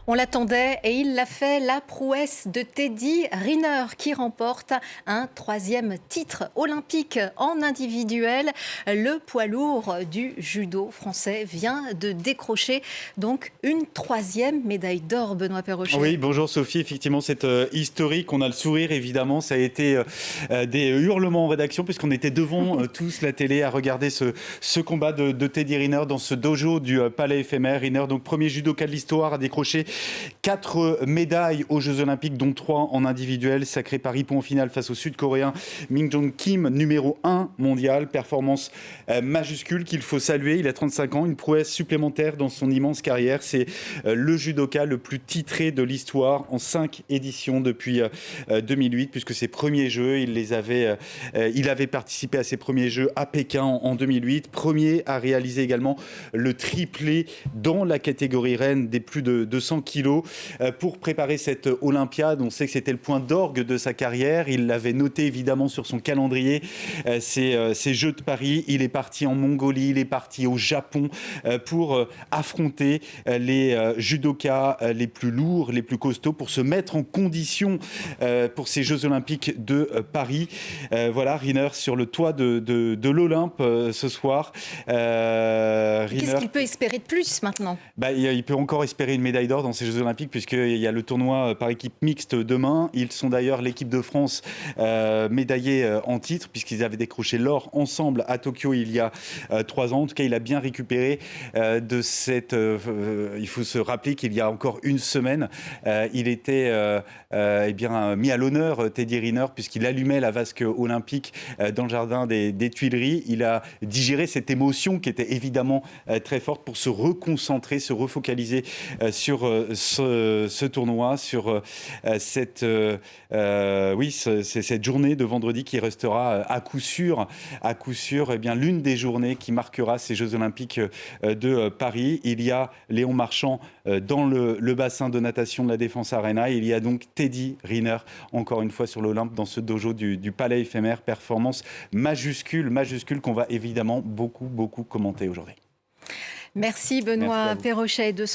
On l'attendait et il l'a fait, la prouesse de Teddy Riner qui remporte un 3e titre olympique en individuel. Le poids lourd du judo français vient de décrocher donc une 3e médaille d'or, Benoît Perrochet. Oui, bonjour Sophie, effectivement c'est historique, on a le sourire évidemment, ça a été des hurlements en rédaction puisqu'on était devant tous la télé à regarder ce combat de Teddy Riner dans ce dojo du Palais éphémère. Riner, donc premier judoka de l'histoire, a décroché 4 médailles aux Jeux Olympiques, dont 3 en individuel, sacré par ippon en finale face au Sud-Coréen Min Jong Kim, numéro 1 mondial. Performance majuscule qu'il faut saluer. Il a 35 ans, une prouesse supplémentaire dans son immense carrière. C'est le judoka le plus titré de l'histoire en 5 éditions depuis 2008, puisque ses premiers Jeux, il avait participé à ses premiers Jeux à Pékin en 2008. Premier à réaliser également le triplé dans la catégorie reine des plus de 200 kilos. Pour préparer cette Olympiade, on sait que c'était le point d'orgue de sa carrière. Il l'avait noté évidemment sur son calendrier, ces Jeux de Paris. Il est parti en Mongolie, il est parti au Japon pour affronter les judokas les plus lourds, les plus costauds, pour se mettre en condition pour ces Jeux Olympiques de Paris. Voilà, Riner sur le toit de l'Olympe ce soir. Qu'est-ce qu'il peut espérer de plus maintenant ? Il peut encore espérer une médaille d'or dans ces Jeux Olympiques, puisqu'il y a le tournoi par équipe mixte demain. Ils sont d'ailleurs l'équipe de France médaillée en titre, puisqu'ils avaient décroché l'or ensemble à Tokyo il y a 3 ans. En tout cas, il a bien récupéré de cette... il faut se rappeler qu'il y a encore une semaine, il était mis à l'honneur, Teddy Riner, puisqu'il allumait la vasque olympique dans le jardin des Tuileries. Il a digéré cette émotion qui était évidemment très forte pour se reconcentrer, se refocaliser sur ce tournoi, sur cette journée de vendredi qui restera à coup sûr l'une des journées qui marquera ces Jeux Olympiques de Paris. Il y a Léon Marchand dans le bassin de natation de la Défense Arena. Il y a donc Teddy Riner, encore une fois sur l'Olympe, dans ce dojo du Palais éphémère. Performance majuscule qu'on va évidemment beaucoup commenter aujourd'hui. Merci Benoît Perrochet.